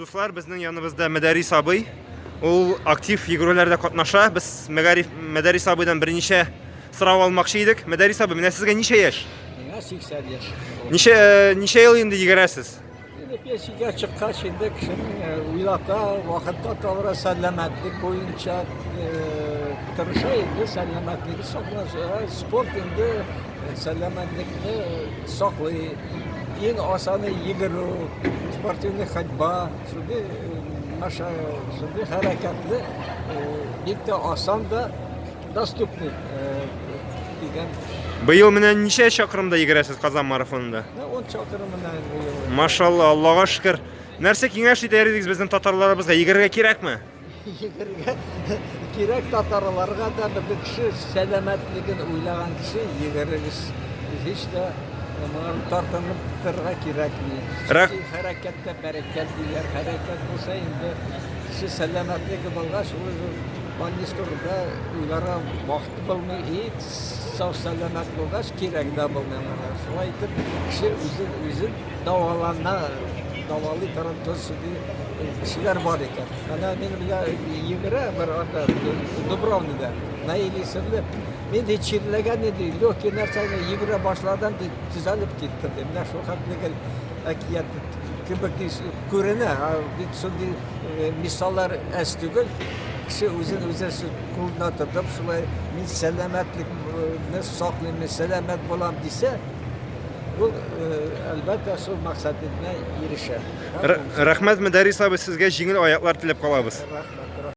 Dostlar, bizning yanımızda Medaris abi. O aktif yigirmelerde katnaşa. Biz Medaris abidan bir neçe sınav almakçı idik. Medaris abi, mine sizge neçe yaş? Bana 80 yaş. Neçe yıl indi yigiresiz? Yine piyasiga çıkkaç şimdi uylatta vakitte tavra selametlik boyunca tırışaydı selametlik saklansa spor indi selametlikni saklayı. En asanı yigiru sportivni hadba şimdi maşa şimdi hareketli ilk de asan da dostupni degan. Bu yıl mine neçe çakırımda yigiresiz Kazan marafonunda? 10 çakırımından oluyor. Maşallah, Allah'a şükür. Nerse kengaş iteridik bizden Tatarlarımızga yigirge kirek mi? Gerek Tatarlarga da bir kişi selametligini uylagan kişi yigiriz. Hiç de tartınıp tırga kirek mi? Çünkü harekette bereket diler. Hareket olsa indi kişi selametligi bulgaç Bandistur'da uylara vakti bulmuyor. Hiç sağ selamet bulgaç kirek de bulmuyor. Şuna itip kişi üzün davalı tarantosu kişiler var iken. Benim ya yigire bir orada Dubrovnik'da. Neyli isimli. Ben de çirlegen dedi. Yok ki nersene yigire başlardan düzelip gitti. Ne şu haklıkın akiyat kibirli kurene. Bir şimdi misallar estügül. Kişi üzün kuluna tutup şuraya min selametlik ne saklayayım, selamet bulam dese bu elbette şu maksadına erişer. Rahmet Medaris abi, sizge jingil ayaklar tilep kalabız. Rahmet.